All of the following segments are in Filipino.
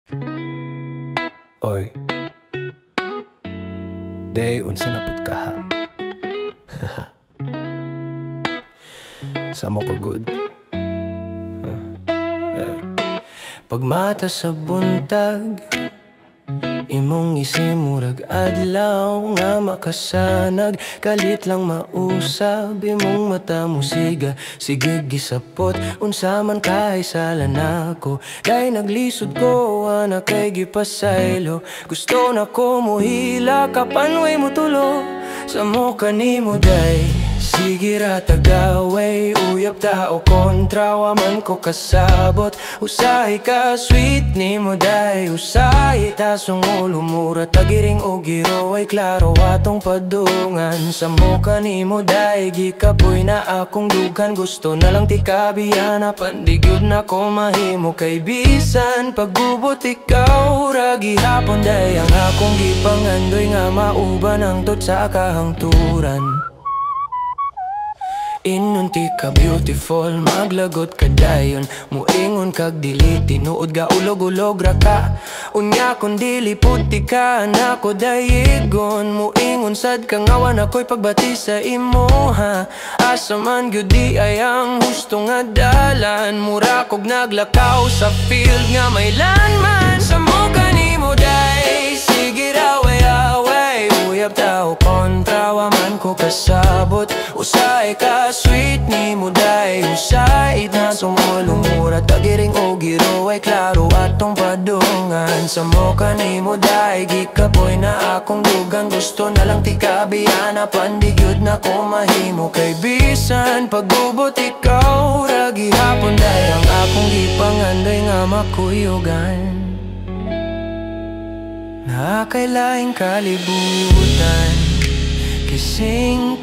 Oy, day unsa na pud ka ha? Samo ko good. Pagmata sa buntag, imong isimurag adlaw nga makasanag. Kalit lang mausab, imong mata musiga. Sige gisapot, unsa man kay sala nako. Kay naglisod ko, ana kay gipasaylo. Gusto na ko muhila, kapanway mo tulo. Sa mo kanimo day, sige ra tagaway. Uyab tao kontra, wa man ko kasabot. Usahay ka sweet ni mo day. Usahay tasong ulo mura, tagiring o giro ay klaro atong padungan. Sa mo kanimo day, gikapoy na akong dugan. Gusto na lang tikabiyan na pandigyod na ko mahimo kay bisan. Paggubot ikaw ra gihapon day, ang akong gipangandoy nga mauban ang tot sa kahangturan. Inunti ka beautiful, maglagot ka dayon. Muingon kag dili, tinuod ga ulog-ulog ra ka. Unya kung dili puti ka, nako dayigon. Muingon sad ka ngawan ako'y pagbati sa imo ha. Asa man gyud di ay ang husto nga dalan. Mura kog naglakaw sa field nga may landman. Sa mo kanimo day, sige raw away. Uyab tao kontra, wa man ko kasabot. Usay ka sweet ni mo day. Usay na sumulong mura, tagiring o giro ay klaro atong padungan. Sa mo kanimo day, gikapoy na akong dugan. Gusto na lang tikabiyan na pandigyod na ko mahimo kay bisan. Paggubot ikaw ra gihapon day, ang akong gipangandoy nga makuyugan. Nakailaing kalibutan, kasing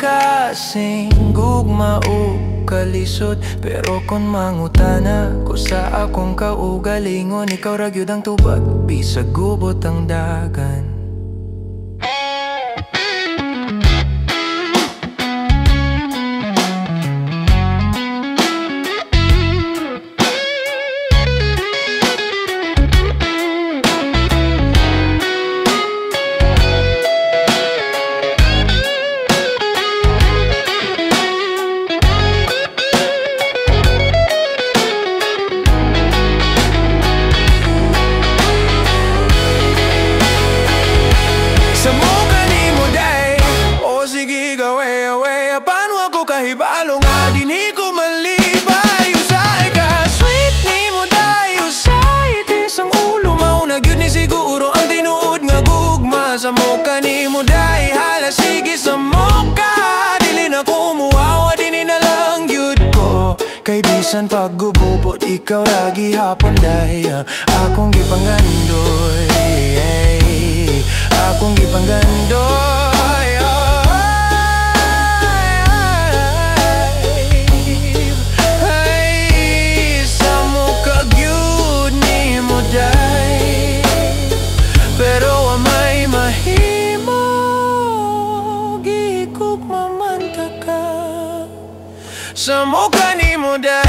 gugma o kalisod. Pero kung mangutana ko sa akong kaugalingon, ikaw ra gyud ang tubag, bisag gubot ang dagan. Kahibalo nga dini ko malibay. Usay ka sweet ni mo day. Usay tisang ulo mauna gyud ni siguro ang tinuod nga gugma. Sa mo kanimo day, hala sige sa mo ka. Dili na ko muwawa, dini na lang gyud ko. Kay bisan paggububot ikaw ra gihapon day. Akong gipangandoy, akong gipangandoy. Sa mo kanimo day.